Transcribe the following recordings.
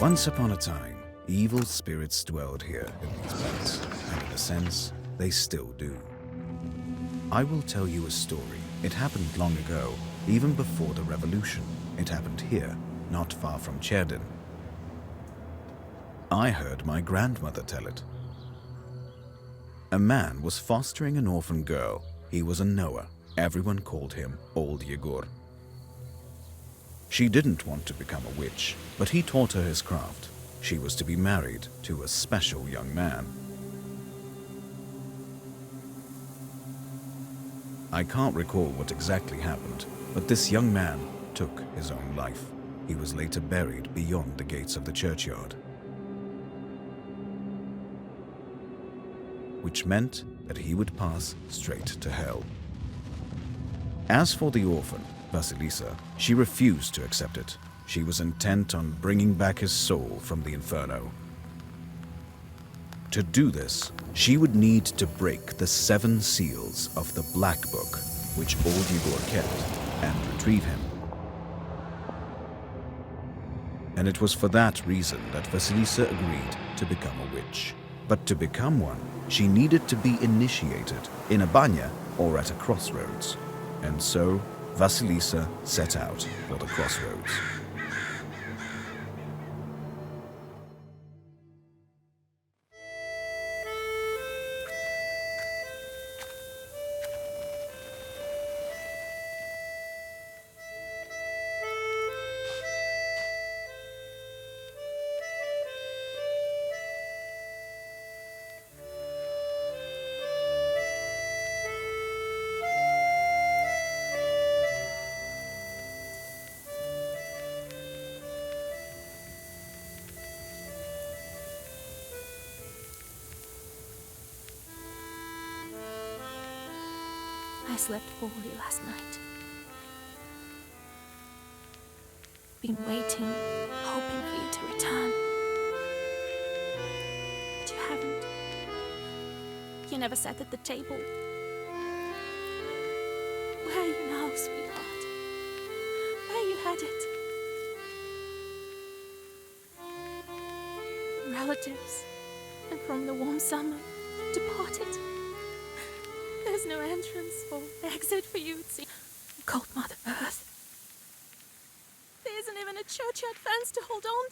Once upon a time, evil spirits dwelled here in these parts, and in a sense, they still do. I will tell you a story. It happened long ago, even before the revolution. It happened here, not far from Cherdin. I heard my grandmother tell it. A man was fostering an orphan girl. He was a Noah. Everyone called him Old Yegor. She didn't want to become a witch, but he taught her his craft. She was to be married to a special young man. I can't recall what exactly happened, but this young man took his own life. He was later buried beyond the gates of the churchyard, which meant that he would pass straight to hell. As for the orphan, Vasilisa, she refused to accept it. She was intent on bringing back his soul from the inferno. To do this, she would need to break the 7 seals of the Black Book, which Old Yegor kept, and retrieve him. And it was for that reason that Vasilisa agreed to become a witch. But to become one, she needed to be initiated in a banya or at a crossroads. And so, Vasilisa set out for the crossroads. I slept poorly last night. Been waiting, hoping for you to return. But you haven't. You never sat at the table. Where are you now, sweetheart? Where you headed? Relatives, and from the warm summer, departed. There's no entrance or exit for you, it seems. Cold Mother Earth. There isn't even a churchyard fence to hold on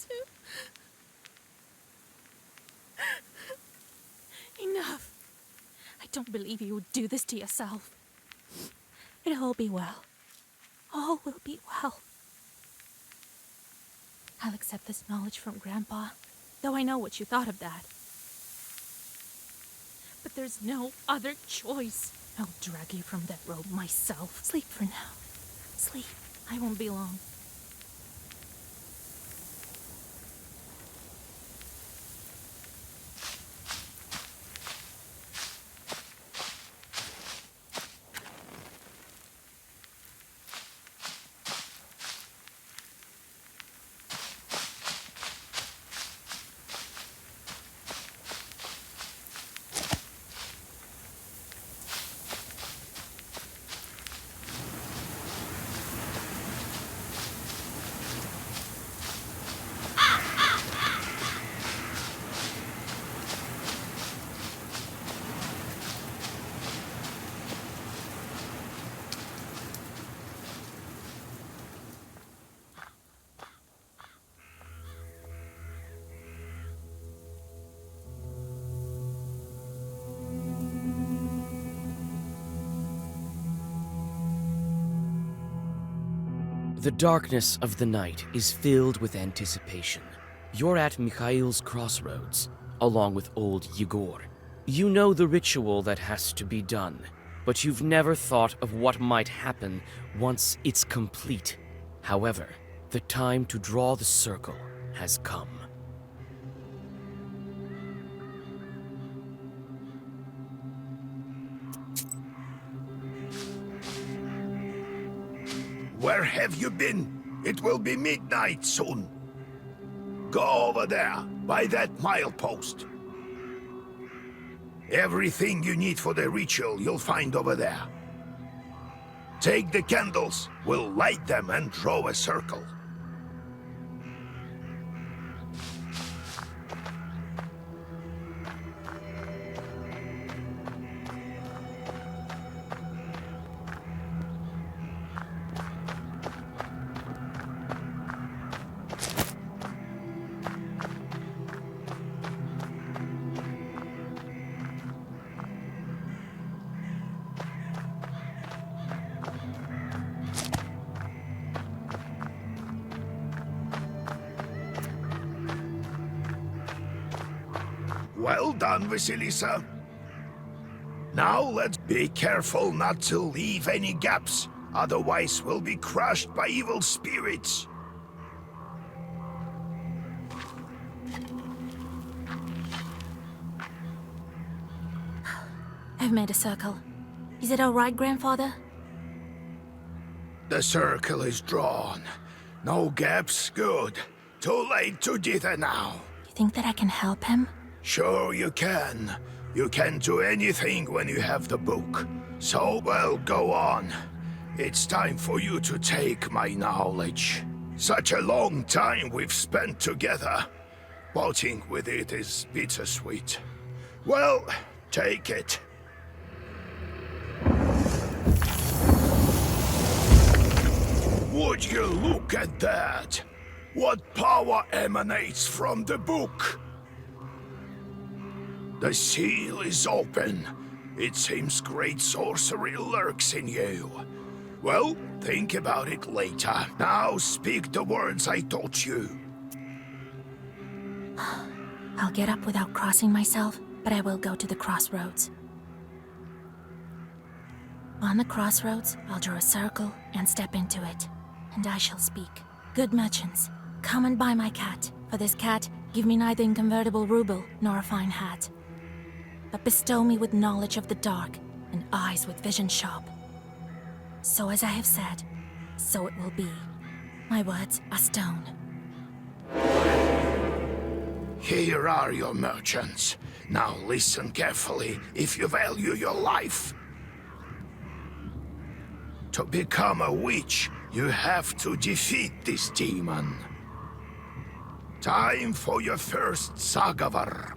to. Enough. I don't believe you would do this to yourself. It'll all be well. All will be well. I'll accept this knowledge from Grandpa, though I know what you thought of that. But there's no other choice. I'll drag you from that road myself. Sleep for now. Sleep. I won't be long. The darkness of the night is filled with anticipation. You're at Mikhail's crossroads, along with Old Yegor. You know the ritual that has to be done, but you've never thought of what might happen once it's complete. However, the time to draw the circle has come. Where have you been? It will be midnight soon. Go over there, by that milepost. Everything you need for the ritual you'll find over there. Take the candles, we'll light them and draw a circle. Well done, Vasilisa. Now let's be careful not to leave any gaps, otherwise we'll be crushed by evil spirits. I've made a circle. Is it all right, Grandfather? The circle is drawn. No gaps, good. Too late to dither now. You think that I can help him? Sure you can. You can do anything when you have the book. So, well, go on. It's time for you to take my knowledge. Such a long time we've spent together. Parting with it is bittersweet. Well, take it. Would you look at that? What power emanates from the book? The seal is open. It seems great sorcery lurks in you. Well, think about it later. Now speak the words I taught you. I'll get up without crossing myself, but I will go to the crossroads. On the crossroads, I'll draw a circle and step into it, and I shall speak. Good merchants, come and buy my cat. For this cat, give me neither inconvertible ruble nor a fine hat, but bestow me with knowledge of the dark and eyes with vision sharp. So as I have said, so it will be. My words are stone. Here are your merchants. Now listen carefully if you value your life. To become a witch, you have to defeat this demon. Time for your first Sagavar.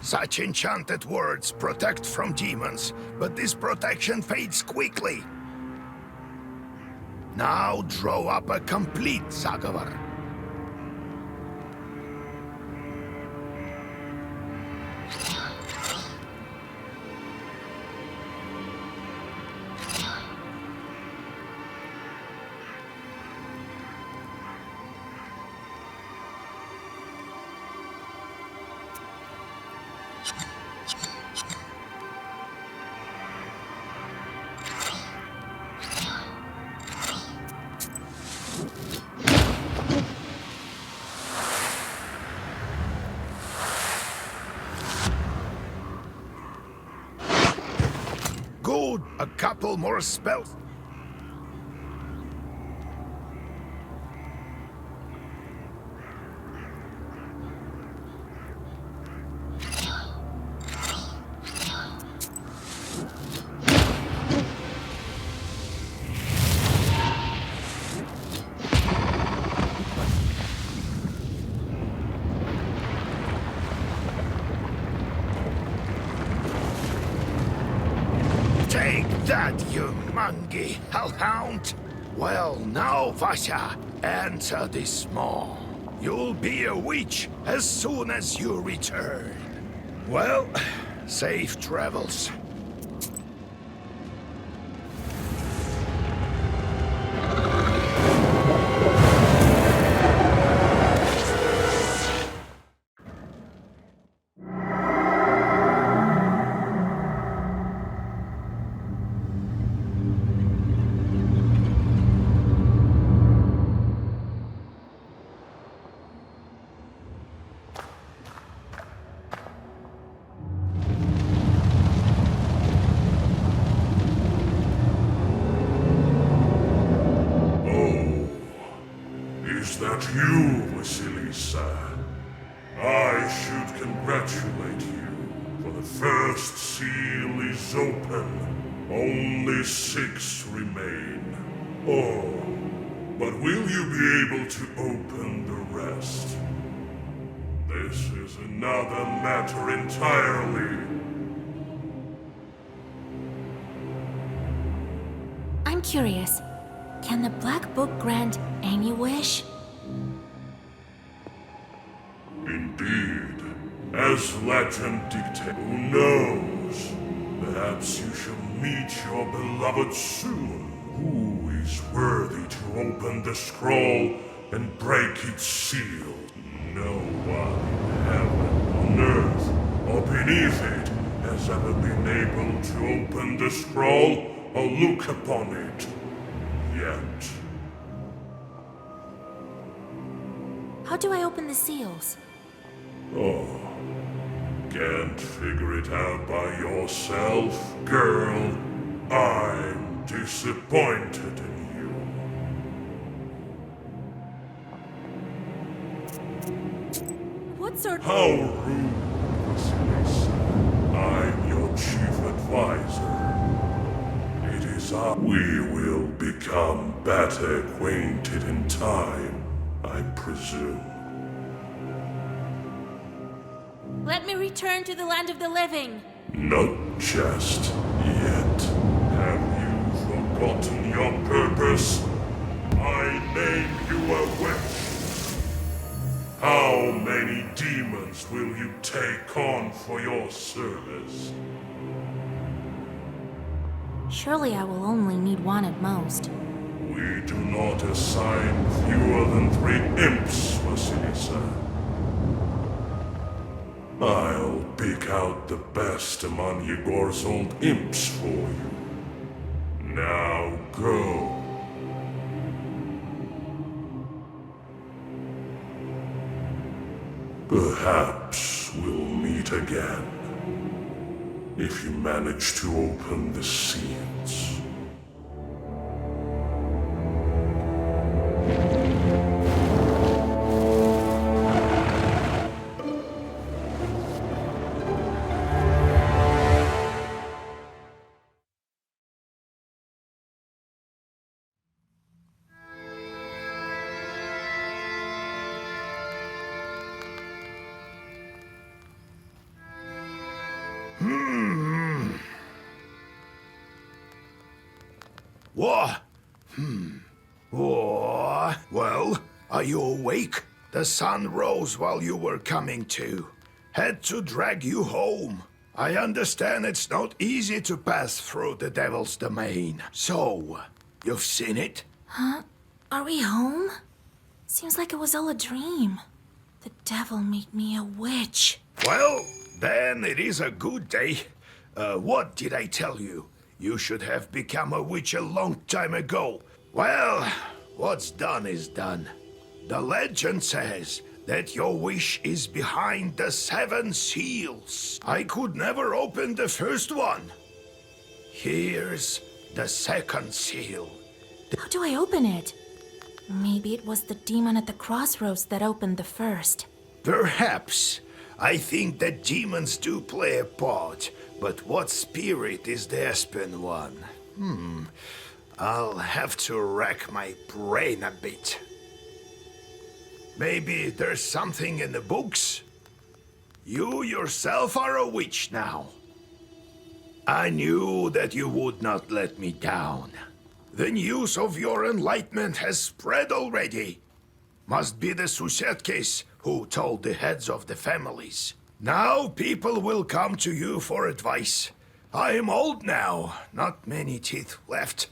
Such enchanted words protect from demons, but this protection fades quickly. Now draw up a complete Sagavar. Good, a couple more spells. Take that, you mangy hellhound! Well, now, Vasha, enter this maw. You'll be a witch as soon as you return. Well, safe travels. Is that you, Vasilisa? I should congratulate you, For the first seal is open. Only 6 remain. Oh, but will you be able to open the rest? This is another matter entirely. I'm curious. Can the Black Book grant any wish? Indeed. As legend dictates, who knows? Perhaps you shall meet your beloved soon. Who is worthy to open the scroll and break its seal? No one in heaven, on earth, or beneath it has ever been able to open the scroll or look upon it. Yet. How do I open the seals? Oh. Can't figure it out by yourself, girl? I'm disappointed in you. What sort How rude, Vasilisa. I'm your chief advisor. It is we will become better acquainted in time, I presume. Let me return to the land of the living. Not just yet. Have you forgotten your purpose? I name you a witch. How many demons will you take on for your service? Surely I will only need one at most. We do not assign fewer than 3 imps, Vasilisa. I'll pick out the best among Yegor's old imps for you. Now go. Perhaps we'll meet again. If you manage to open the seals. What? Well, are you awake? The sun rose while you were coming to. Had to drag you home. I understand it's not easy to pass through the devil's domain. So, you've seen it? Huh? Are we home? Seems like it was all a dream. The devil made me a witch. Well, then it is a good day. What did I tell you? You should have become a witch a long time ago. Well, what's done is done. The legend says that your wish is behind the 7 seals. I could never open the first one. Here's the 2nd seal. How do I open it? Maybe it was the demon at the crossroads that opened the first. Perhaps. I think that demons do play a part, but what spirit is the Aspen one? I'll have to rack my brain a bit. Maybe there's something in the books? You yourself are a witch now. I knew that you would not let me down. The news of your enlightenment has spread already. Must be the Susetkes who told the heads of the families. Now people will come to you for advice. I am old now, not many teeth left.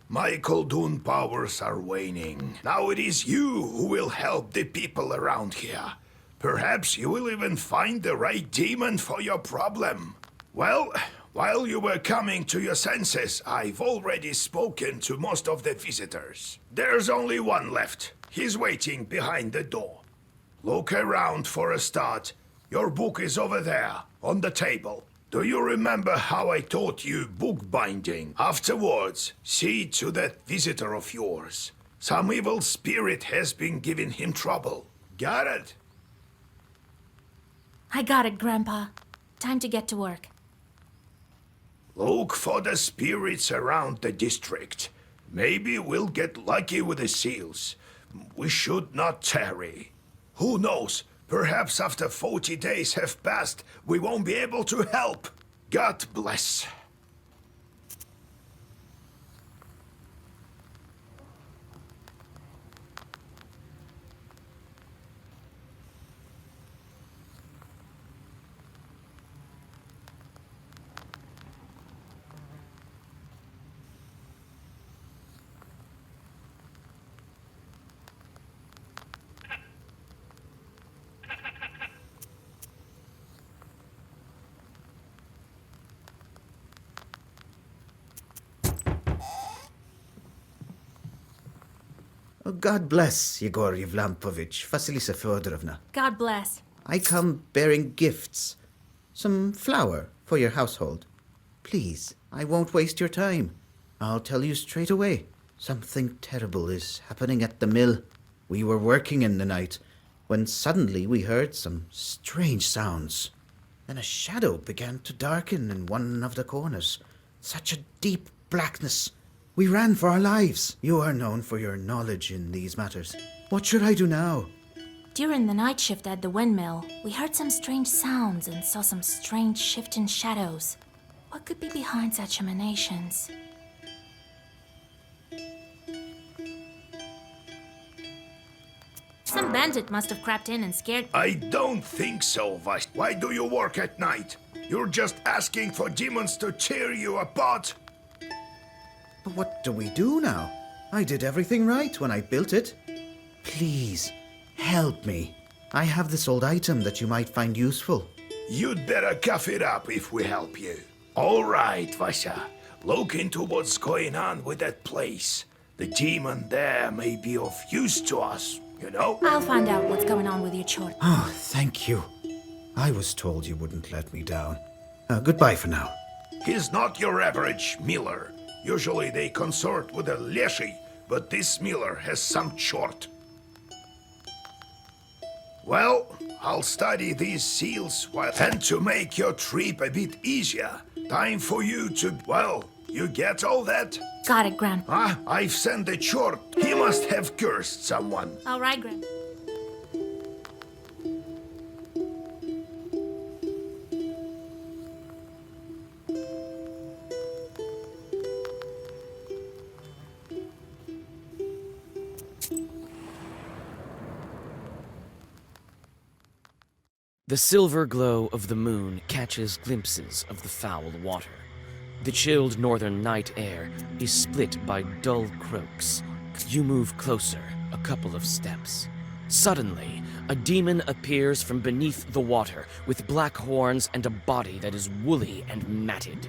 My Koldun powers are waning. Now it is you who will help the people around here. Perhaps you will even find the right demon for your problem. Well, while you were coming to your senses, I've already spoken to most of the visitors. There's only one left. He's waiting behind the door. Look around for a start. Your book is over there, on the table. Do you remember how I taught you bookbinding? Afterwards, see to that visitor of yours. Some evil spirit has been giving him trouble. Got it? I got it, Grandpa. time to get to work. Look for the spirits around the district. Maybe we'll get lucky with the seals. We should not tarry. Who knows? Perhaps after 40 days have passed, we won't be able to help. God bless. Oh, God bless, Yegor Yevlampovich, Vasilisa Fyodorovna. God bless. I come bearing gifts. Some flour for your household. Please, I won't waste your time. I'll tell you straight away. Something terrible is happening at the mill. We were working in the night when suddenly we heard some strange sounds. Then a shadow began to darken in one of the corners. Such a deep blackness. We ran for our lives. You are known for your knowledge in these matters. What should I do now? During the night shift at the windmill, we heard some strange sounds and saw some strange shifting shadows. What could be behind such emanations? Some bandit must have crept in and scared. I don't think so, Vas. Why do you work at night? You're just asking for demons to tear you apart. But what do we do now? I did everything right when I built it. Please, help me. I have this old item that you might find useful. You'd better cough it up if we help you. All right, Vasya. Look into what's going on with that place. The demon there may be of use to us, you know? I'll find out what's going on with your chort. Oh, thank you. I was told you wouldn't let me down. Goodbye for now. He's not your average miller. Usually they consort with a leshy, but this miller has some chort. Well, I'll study these seals while... And to make your trip a bit easier, time for you to... Well, you get all that? Got it, Gran. Ah, I've sent the chort. He must have cursed someone. All right, Gran. The silver glow of the moon catches glimpses of the foul water. The chilled northern night air is split by dull croaks. You move closer, a couple of steps. Suddenly, a demon appears from beneath the water with black horns and a body that is woolly and matted.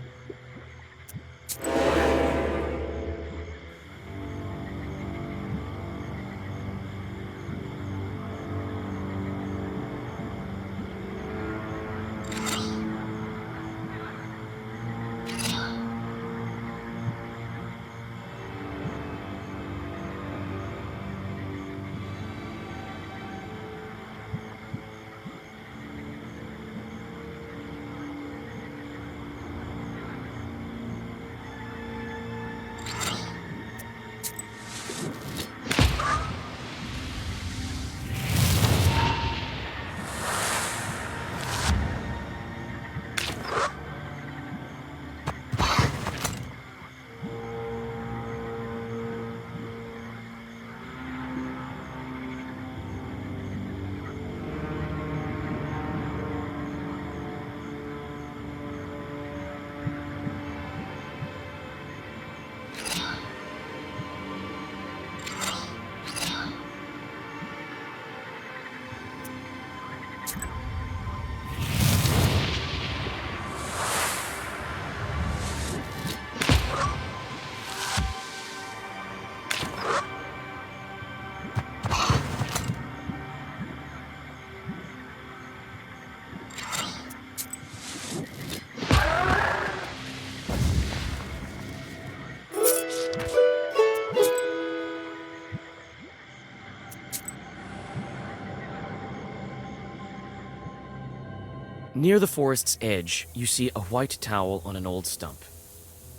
Near the forest's edge, you see a white towel on an old stump.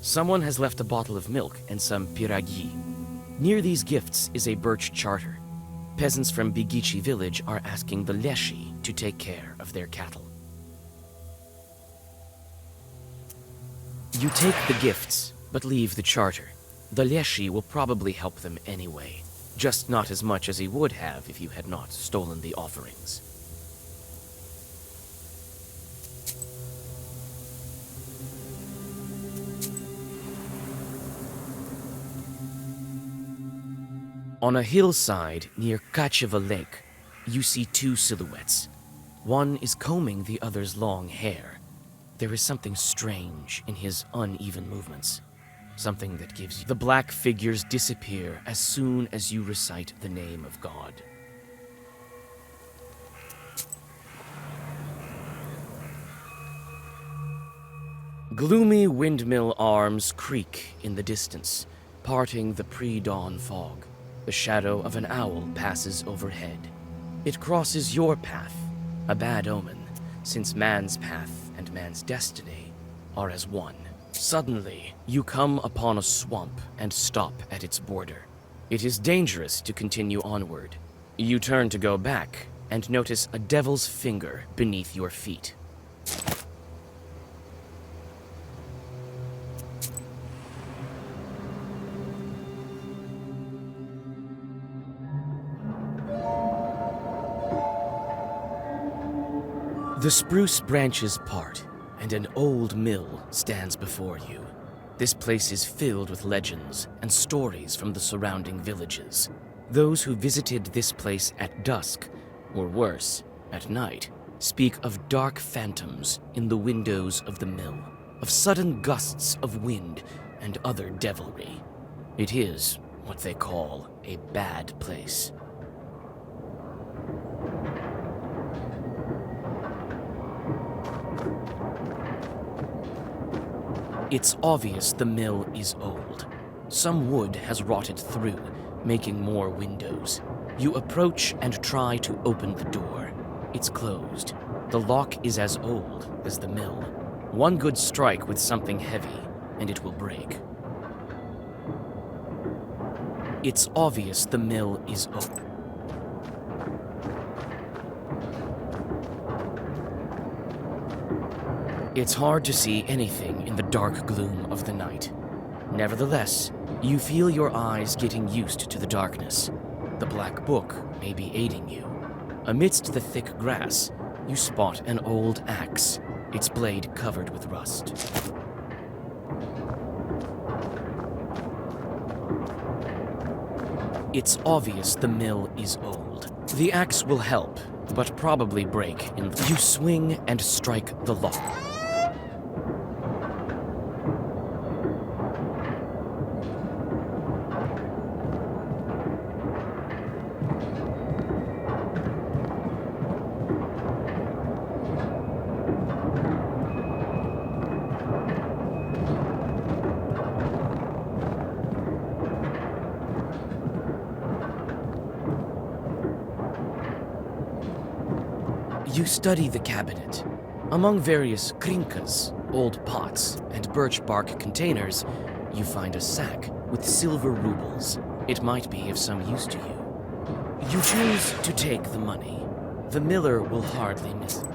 Someone has left a bottle of milk and some piragi. Near these gifts is a birch charter. Peasants from Bigichi village are asking the leshi to take care of their cattle. You take the gifts, but leave the charter. The leshi will probably help them anyway, just not as much as he would have if you had not stolen the offerings. On a hillside near Kacheva Lake, you see two silhouettes. One is combing the other's long hair. There is something strange in his uneven movements. Something that gives you... The black figures disappear as soon as you recite the name of God. Gloomy windmill arms creak in the distance, parting the pre-dawn fog. The shadow of an owl passes overhead. It crosses your path, a bad omen, since man's path and man's destiny are as one. Suddenly, you come upon a swamp and stop at its border. It is dangerous to continue onward. You turn to go back and notice a devil's finger beneath your feet. The spruce branches part, and an old mill stands before you. This place is filled with legends and stories from the surrounding villages. Those who visited this place at dusk, or worse, at night, speak of dark phantoms in the windows of the mill, of sudden gusts of wind and other devilry. It is what they call a bad place. It's obvious the mill is old. Some wood has rotted through, making more windows. You approach and try to open the door. It's closed. The lock is as old as the mill. One good strike with something heavy, and it will break. It's obvious the mill is open. It's hard to see anything in the dark gloom of the night. Nevertheless, you feel your eyes getting used to the darkness. The black book may be aiding you. Amidst the thick grass, you spot an old axe, its blade covered with rust. It's obvious the mill is old. The axe will help, but probably break in the... You swing and strike the lock. You study the cabinet. Among various krinkas, old pots, and birch bark containers, you find a sack with silver rubles. It might be of some use to you. You choose to take the money. The miller will hardly miss it.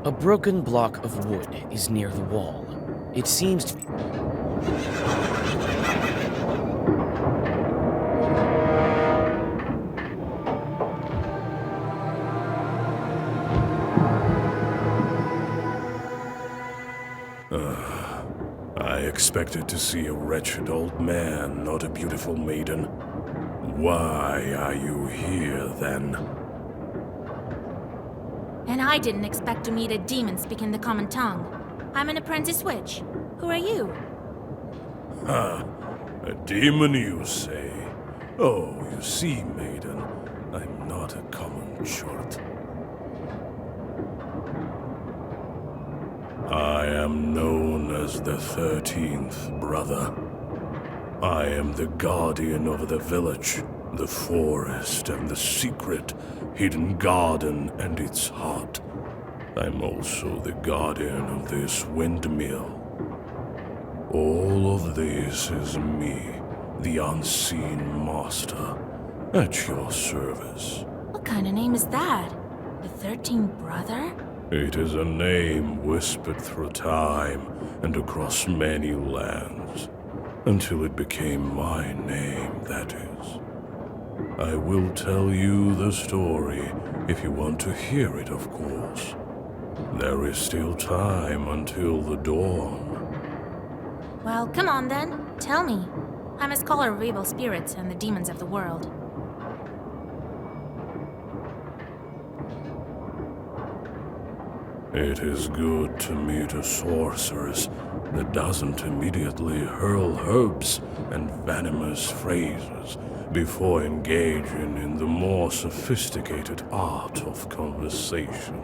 A broken block of wood is near the wall. It seems to be... I expected to see a wretched old man, not a beautiful maiden. Why are you here, then? And I didn't expect to meet a demon speaking the common tongue. I'm an apprentice witch. Who are you? Ha! A demon, you say? Oh, you see, maiden, I'm not a common short. am known as the 13th brother. I am the guardian of the village, the forest, and the secret hidden garden and its heart. I'm also the guardian of this windmill. All of this is me, the unseen master, at your service. What kind of name is that? The 13th brother? It is a name whispered through time and across many lands, until it became my name, that is. I will tell you the story if you want to hear it, of course. There is still time until the dawn. Well, come on then. Tell me. I'm a scholar of evil spirits and the demons of the world. It is good to meet a sorceress that doesn't immediately hurl herbs and venomous phrases before engaging in the more sophisticated art of conversation.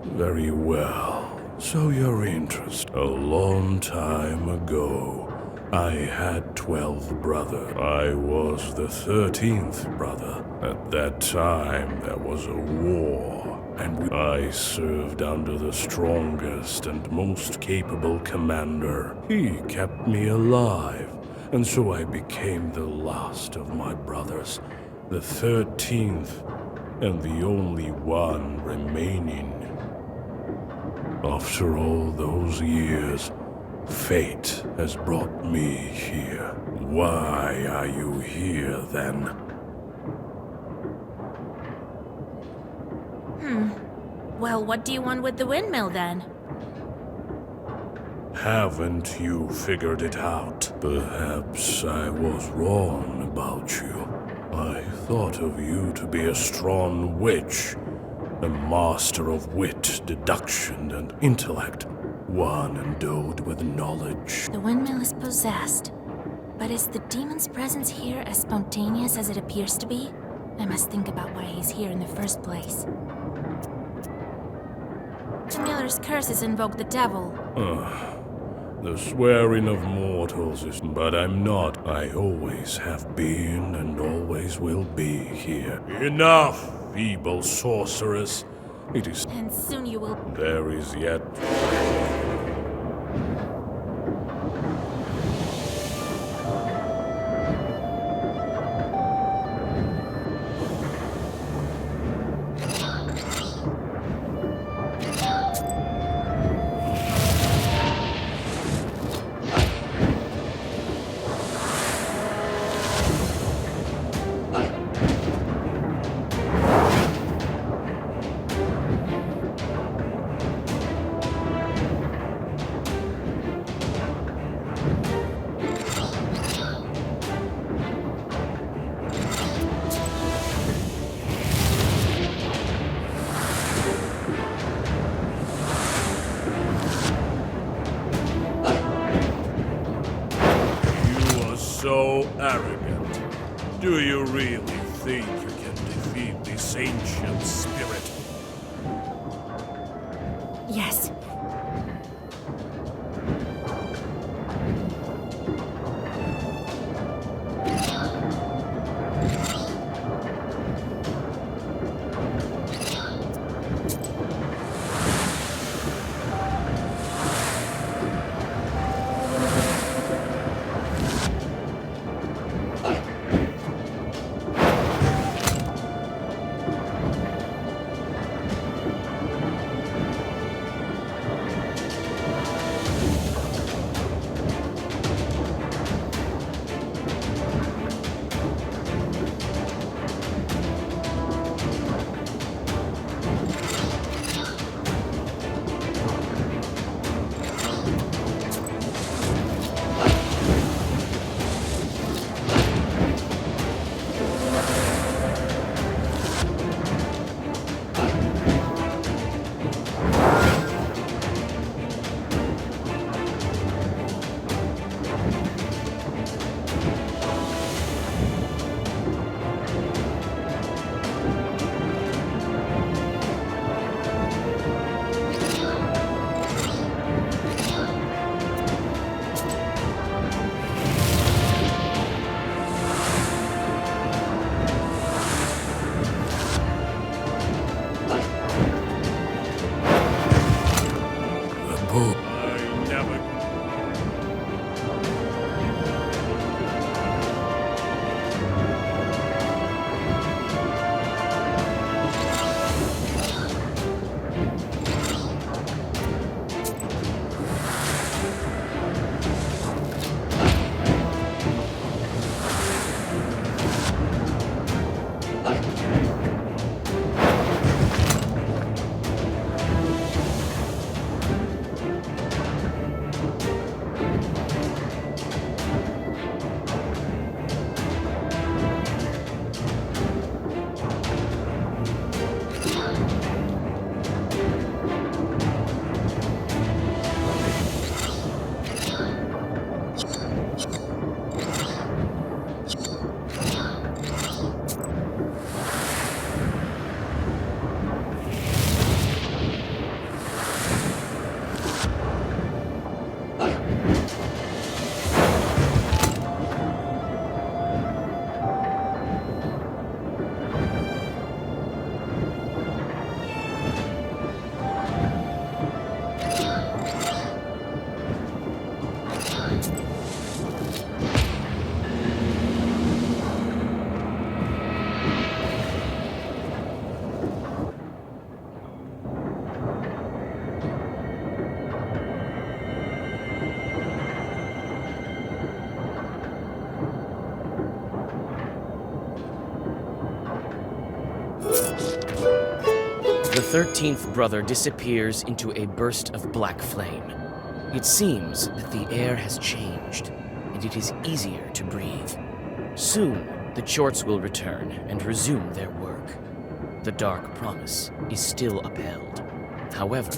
Very well. So your interest. A long time ago, I had 12 brothers. I was the 13th brother. At that time, there was a war, and I served under the strongest and most capable commander. He kept me alive, and so I became the last of my brothers, the 13th, and the only one remaining. After all those years, fate has brought me here. Why are you here, then? Well, what do you want with the windmill then? Haven't you figured it out? Perhaps I was wrong about you. I thought of you to be a strong witch, a master of wit, deduction, and intellect, one endowed with knowledge. The windmill is possessed. But is the demon's presence here as spontaneous as it appears to be? I must think about why he's here in the first place. Miller's curses invoke the devil. The swearing of mortals is... But I'm not. I always have been and always will be here. Enough, feeble sorceress. It is... And soon you will... There is yet... So arrogant. Do you really think you can defeat this ancient spirit? Yes. The 13th brother disappears into a burst of black flame. It seems that the air has changed, and it is easier to breathe. Soon, the Chorts will return and resume their work. The dark promise is still upheld. However,